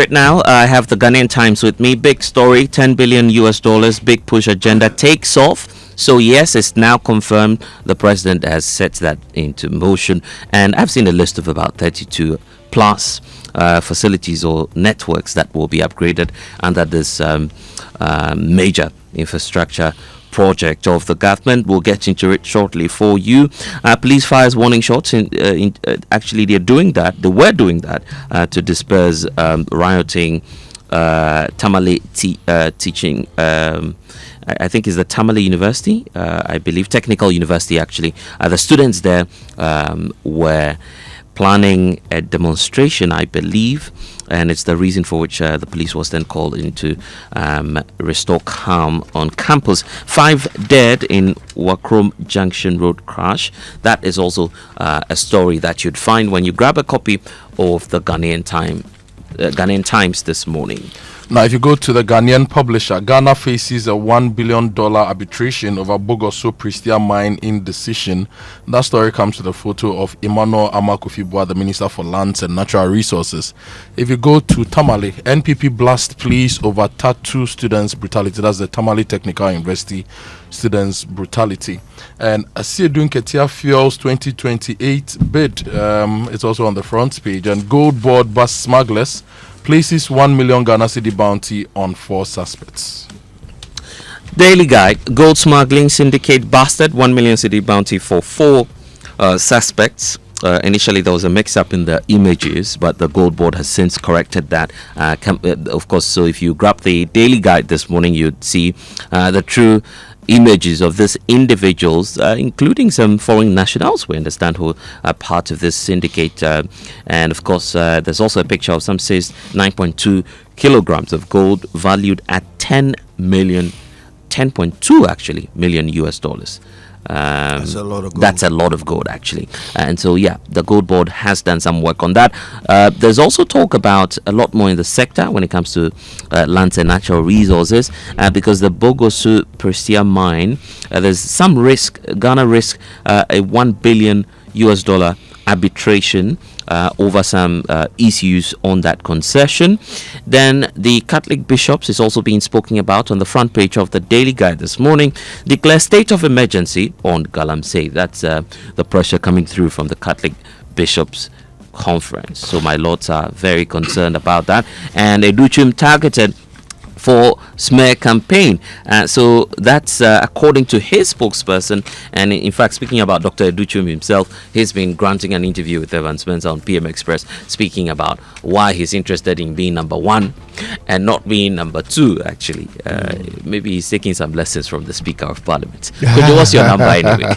right now, I have the Ghanaian Times with me. Big story, 10 billion US dollars, big push agenda takes off. So yes, it's now confirmed the president has set that into motion. And I've seen a list of about 32 plus facilities or networks that will be upgraded under this major infrastructure project of the government. We'll get into it shortly for you. Police fires warning shots. Actually, they're doing that. They were doing that to disperse rioting. Tamale teaching. I think is the Tamale University. I believe Technical University. Actually, the students there were planning a demonstration, I believe, and it's the reason for which the police was then called in to restore calm on campus. 5 dead in Wakrom Junction Road crash. That is also a story that you'd find when you grab a copy of the Ghanaian Times this morning. Now, if you go to the Ghanaian publisher, Ghana faces a $1 billion arbitration over Bogoso Prestia mine indecision. That story comes with a photo of Emmanuel Akufo-Addo, the Minister for Lands and Natural Resources. If you go to Tamale, NPP blast police over tattoo students' brutality. That's the Tamale Technical University students' brutality. And Asiedun Ketia Fuels 2028 bid. It's also on the front page. And Gold Board bus smugglers places 1 million Ghana cedi bounty on 4 suspects. Daily Guide, gold smuggling syndicate busted, 1 million cedi bounty for 4 suspects. Initially, there was a mix-up in the images, but the Gold Board has since corrected that. Of course, so if you grab the Daily Guide this morning, you'd see the true images of these individuals, including some foreign nationals, we understand, who are part of this syndicate. And of course, there's also a picture of some says 9.2 kilograms of gold valued at 10.2 actually million US dollars. That's a lot of gold. That's a lot of gold, actually. And so, yeah, the Gold Board has done some work on that. There's also talk about a lot more in the sector when it comes to lands and natural resources, because the Bogoso Prestia mine, there's some risk. Ghana risk a $1 billion US dollar arbitration over some issues on that concession. Then the Catholic bishops is also being spoken about on the front page of the Daily Guide this morning. Declare state of emergency on Galamsey. That's the pressure coming through from the Catholic bishops conference. So my lords are very concerned about that. And Educhum targeted for smear campaign. So that's according to his spokesperson. And in fact, speaking about Dr. Educhum himself, he's been granting an interview with Evans Spencer on PM Express, speaking about why he's interested in being number 1 and not being number 2, actually. Maybe he's taking some lessons from the Speaker of Parliament. Kujo, what's your number anyway?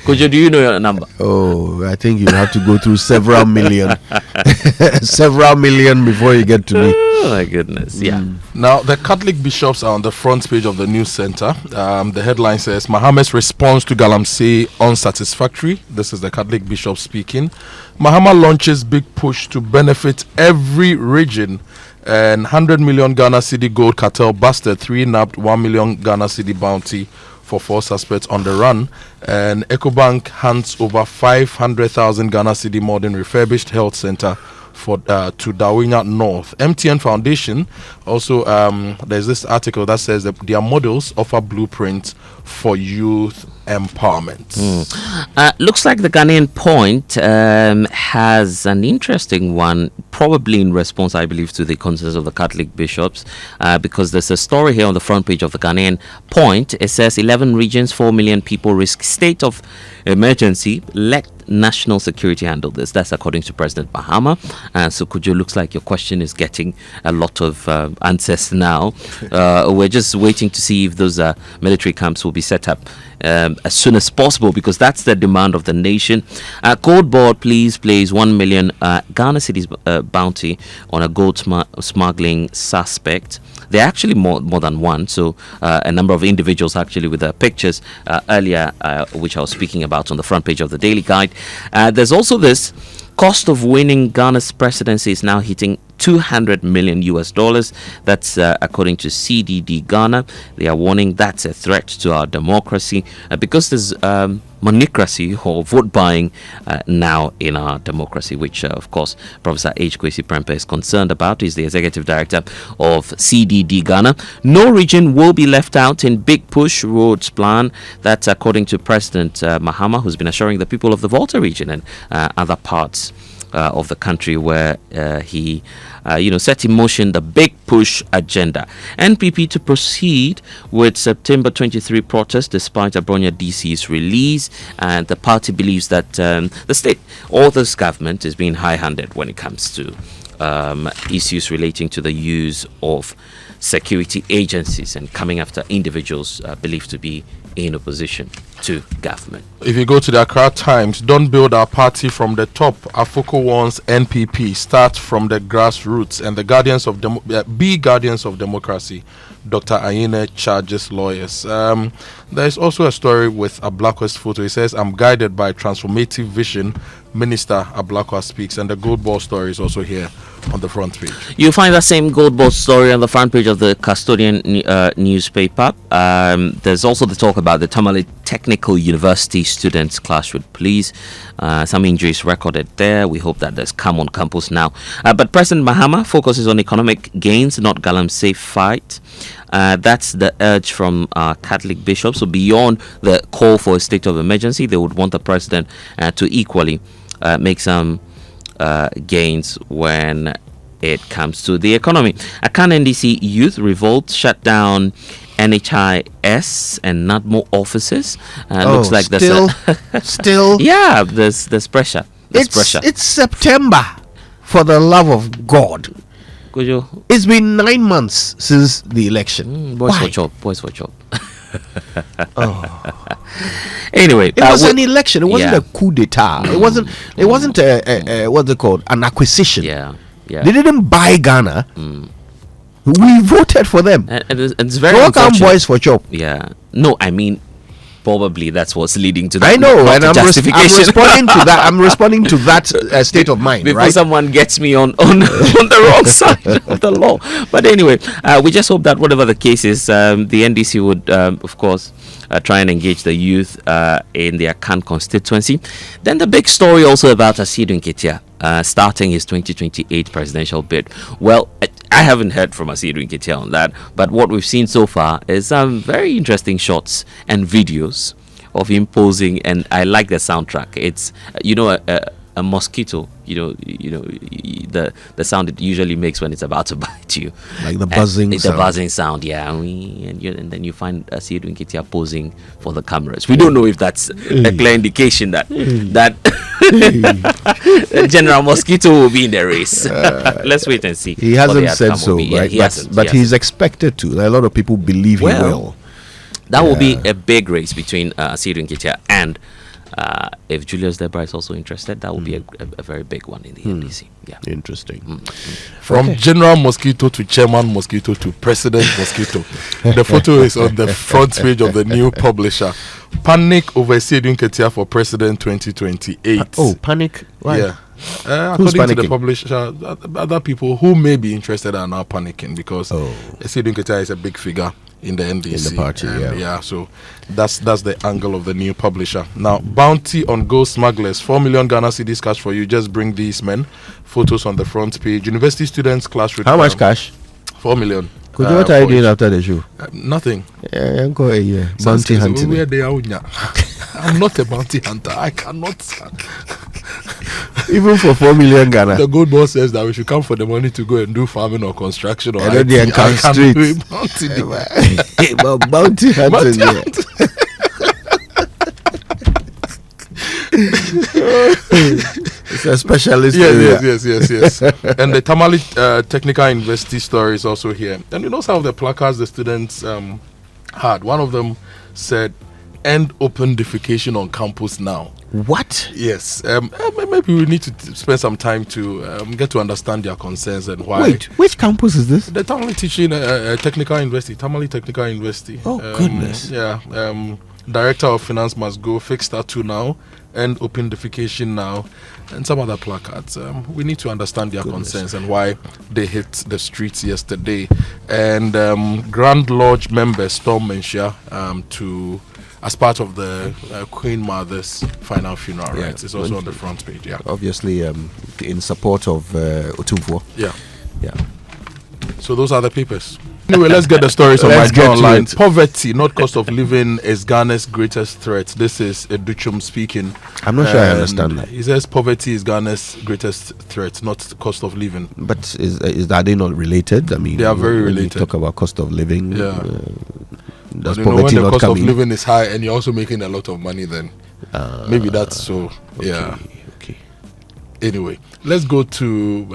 Kujo, do you know your number? Oh, I think you have to go through several million. Several million before you get to me. Oh my goodness, yeah. Now, the Catholic bishops are on the front page of the news center. The headline says, Mahomet's response to Galamsey unsatisfactory. This is the Catholic bishop speaking. Mahama launches big push to benefit every region. And 100 million Ghana cedi gold cartel busted, 3 nabbed, 1 million Ghana cedi bounty for 4 suspects on the run. And EcoBank hands over 500,000 Ghana cedi modern refurbished health center for to Dawinya North. MTN Foundation also, there's this article that says that their models offer blueprints for youth empowerment. Looks like the Ghanaian Point has an interesting one, probably in response, I believe, to the concerns of the Catholic bishops, because there's a story here on the front page of the Ghanaian Point. It says 11 regions, 4 million people risk state of emergency. Let national security handle this. That's according to President Mahama. So Kujo, looks like your question is getting a lot of answers now. We're just waiting to see if those military camps will be set up as soon as possible, because that's the demand of the nation. Gold Board, please place 1 million Ghana cedi's bounty on a gold smuggling suspect. There are actually more than one, so a number of individuals actually with their pictures earlier, which I was speaking about on the front page of the Daily Guide. There's also this cost of winning Ghana's presidency is now hitting $200 million US. That's according to CDD Ghana. They are warning that's a threat to our democracy because there's monocracy or vote buying now in our democracy, which of course Professor H. Kwesi Prempeh is concerned about. He's the executive director of CDD Ghana. No region will be left out in big push roads plan. That's according to President Mahama, who's been assuring the people of the Volta region and other parts of the country where he set in motion the big push agenda. NPP to proceed with September 23 protest despite Abronya DC's release, and the party believes that the state or this government is being high-handed when it comes to issues relating to the use of security agencies and coming after individuals believed to be in opposition to government. If you go to the Accra Times, don't build our party from the top. Afoko wants NPP start from the grassroots, and the guardians of be guardians of democracy. Dr. Ayine charges lawyers. There is also a story with a Blackwest photo. He says, "I'm guided by transformative vision." Minister Ablakwa speaks, and the gold ball story is also here on the front page. You'll find that same gold ball story on the front page of the Custodian newspaper. There's also the talk about the Tamale Technical University students clash with police. Some injuries recorded there. We hope that there's calm on campus now. But President Mahama focuses on economic gains, not Galamsey fight. That's the urge from Catholic bishops. So beyond the call for a state of emergency, they would want the president to equally make some gains when it comes to the economy. Akan NDC youth revolt shut down NHIS and NADMO offices. Looks like still yeah, there's pressure. It's September, for the love of God. It's been 9 months since the election. Boys for chop. Anyway, it was an election. It wasn't a coup d'etat. It wasn't a what's it called, an acquisition. Yeah. They didn't buy Ghana. We voted for them. And it's very welcome, unfortunate. boys for chop. Yeah. No, I mean, probably that's what's leading to that. I know, and I'm justification. responding to that. I'm responding to that state of mind. Before right? someone gets me on the wrong side of the law. But anyway, we just hope that whatever the case is, the NDC would, of course, try and engage the youth in their Akan constituency. Then the big story also about Asidu Nketia starting his 2028 presidential bid. Well, I haven't heard from Asidu Nketia on that, but what we've seen so far is some very interesting shots and videos of him posing, and I like the soundtrack. It's a mosquito, the sound it usually makes when it's about to bite you, like the buzzing sound. The buzzing sound, yeah. And then you find Asidu Nketia posing for the cameras. We don't know if that's a clear indication that General Mosquito will be in the race. Let's wait and see. He hasn't said so, right? Yeah, but he's expected to. A lot of people believe he will. That will be a big race between Asidu Nketia and if Julius Debra is also interested, that will be a very big one in the NDC. Yeah, interesting. From General Mosquito to Chairman Mosquito to President Mosquito. The photo is on the front page of the new publisher. Panic over Asidu Nketia for President 2028. Panic? Why? Yeah. According to the publisher, other people who may be interested are now panicking because Asidu Nketia is a big figure in the NDC. In the party, yeah. So that's the angle of the new publisher. Now, bounty on gold smugglers, 4 million Ghana cedis cash for you. Just bring these men. Photos on the front page. University students clash with. How much cash? 4 million. What are you doing after the show? Nothing. Bounty hunting. I'm not a bounty hunter. I cannot. Even for 4 million Ghana. The good boss says that we should come for the money to go and do farming or construction or and then IT. Bounty hunting. It's a specialist. Yes. And the Tamale Technical University story is also here. And some of the placards the students had. One of them said, "End open defecation on campus now." What? Yes. Maybe we need to spend some time to get to understand their concerns and why. Wait, which campus is this? The Tamale Technical University. Tamale Technical University. Oh, goodness. Yeah. Director of Finance must go. Fixed statue now. end open defecation now, and some other placards. We need to understand their concerns and why they hit the streets yesterday. And Grand Lodge members stormed Menchia as part of the Queen Mother's final funeral, right? It's also on the front page, Obviously, in support of Otumfuo. Yeah. Yeah. So those are the papers. Anyway, let's get the stories on my John line. Poverty, not cost of living, is Ghana's greatest threat. This is Educhum speaking. I'm not sure I understand that. He says poverty is Ghana's greatest threat, not cost of living. But are they not related? I mean, they are very when related. You talk about cost of living. Yeah. Does when poverty the not cost come of in? living is high and you're also making a lot of money, then maybe that's so. Okay, yeah. Okay. Anyway, let's go to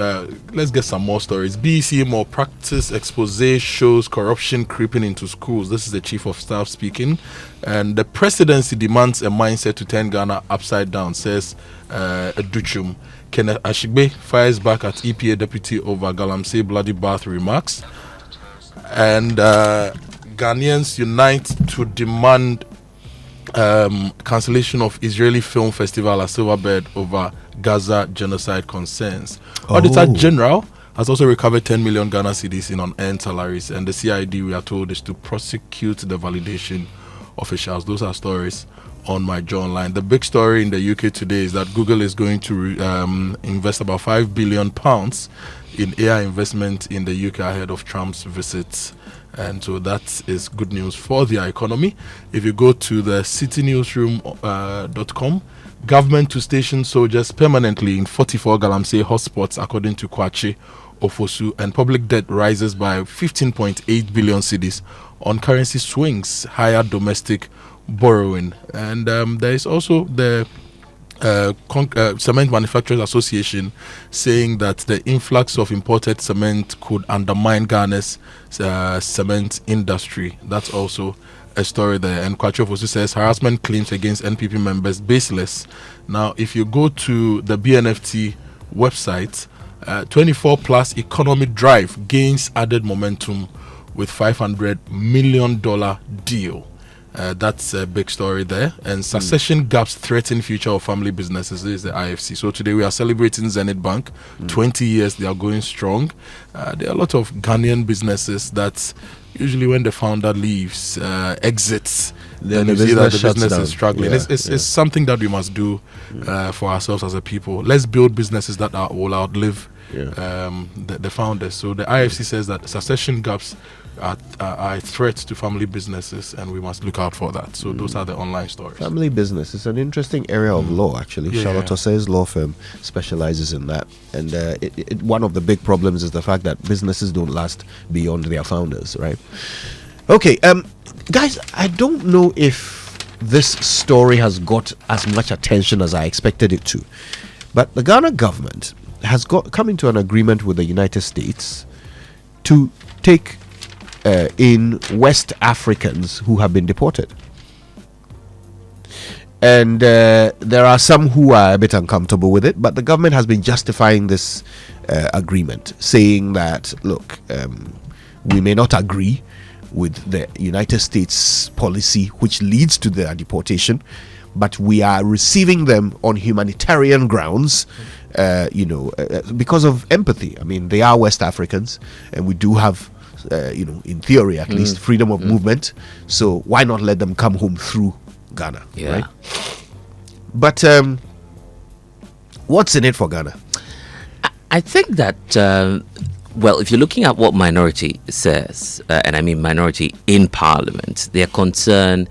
let's get some more stories. BEC more practice expose shows corruption creeping into schools. This is the chief of staff speaking, and the presidency demands a mindset to turn Ghana upside down, says Educhum. Kenneth Ashigbe fires back at EPA deputy over Galamsey bloody bath remarks, and Ghanaians unite to demand cancellation of Israeli Film Festival at Silverbird over Gaza genocide concerns. Auditor General has also recovered 10 million Ghana cedis in unearned salaries, and the CID, we are told, is to prosecute the validation officials. Those are stories on my Joe Online. The big story in the UK today is that Google is going to invest about £5 billion in AI investment in the UK ahead of Trump's visit. And so that is good news for their economy. If you go to the citynewsroom.com, government to station soldiers permanently in 44 Galamsey hotspots, according to Kwachi Ofosu, and public debt rises by 15.8 billion cedis on currency swings, higher domestic borrowing. And there is also the Cement Manufacturers Association saying that the influx of imported cement could undermine Ghana's cement industry. That's also a story there. And Kwachof also says harassment claims against NPP members baseless. Now, if you go to the BNFT website, 24 plus economic drive gains added momentum with $500 million deal. That's a big story there. And succession gaps threaten future of family businesses. This is the IFC. So today we are celebrating Zenith Bank. 20 years, they are going strong. There are a lot of Ghanaian businesses that usually when the founder leaves, exits, then you see that the business is struggling. It's something that we must do for ourselves as a people. Let's build businesses that will outlive the founders. So the IFC says that succession gaps are a threat to family businesses, and we must look out for that. So those are the online stories. Family business is an interesting area of law, actually. Charlotte Osei's law firm specializes in that. And one of the big problems is the fact that businesses don't last beyond their founders, right? Okay, guys, I don't know if this story has got as much attention as I expected it to. But the Ghana government has come into an agreement with the United States to take in West Africans who have been deported. And there are some who are a bit uncomfortable with it, but the government has been justifying this agreement, saying that, look, we may not agree with the United States policy which leads to their deportation, but we are receiving them on humanitarian grounds, because of empathy. I mean, they are West Africans, and we do have in theory at least, freedom of movement. So why not let them come home through Ghana? Right? But what's in it for Ghana? I think that, if you're looking at what minority says, and I mean minority in parliament, their concern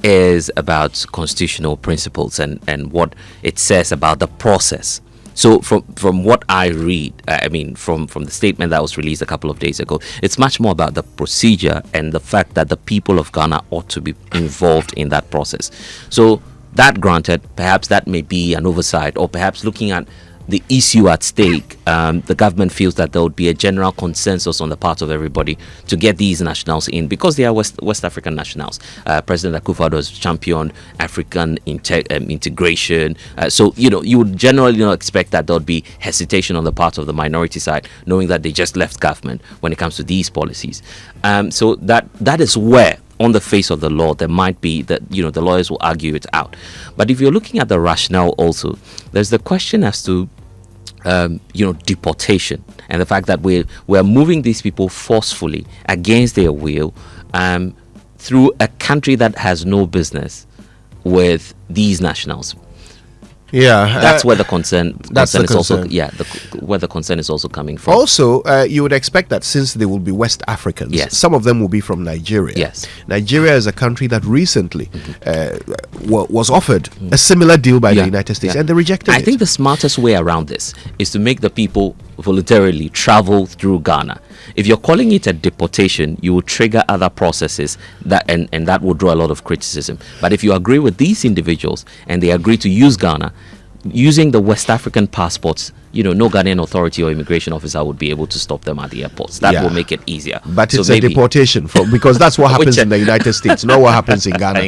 is about constitutional principles and what it says about the process. So from what I read, from the statement that was released a couple of days ago, it's much more about the procedure and the fact that the people of Ghana ought to be involved in that process. So that granted, perhaps that may be an oversight, or perhaps looking at the issue at stake, the government feels that there would be a general consensus on the part of everybody to get these nationals in, because they are West African nationals. President Akufo-Addo has championed African integration. So, you would generally not expect that there would be hesitation on the part of the minority side, knowing that they just left government when it comes to these policies. So that is where on the face of the law, there might be that, the lawyers will argue it out. But if you're looking at the rationale also, there's the question as to, deportation and the fact that we're moving these people forcefully against their will through a country that has no business with these nationals. Yeah, that's where the concern. That's the concern. concern. Where the concern is also coming from. Also, you would expect that since they will be West Africans, yes, some of them will be from Nigeria. Yes, Nigeria is a country that recently was offered a similar deal by the United States, and they rejected it. I think the smartest way around this is to make the people voluntarily travel through Ghana. If you're calling it a deportation, you will trigger other processes and that will draw a lot of criticism. But if you agree with these individuals and they agree to use Ghana, using the West African passports, no Ghanaian authority or immigration officer would be able to stop them at the airports. That will make it easier. But it's a deportation because that's what happens in the United States, not what happens in Ghana.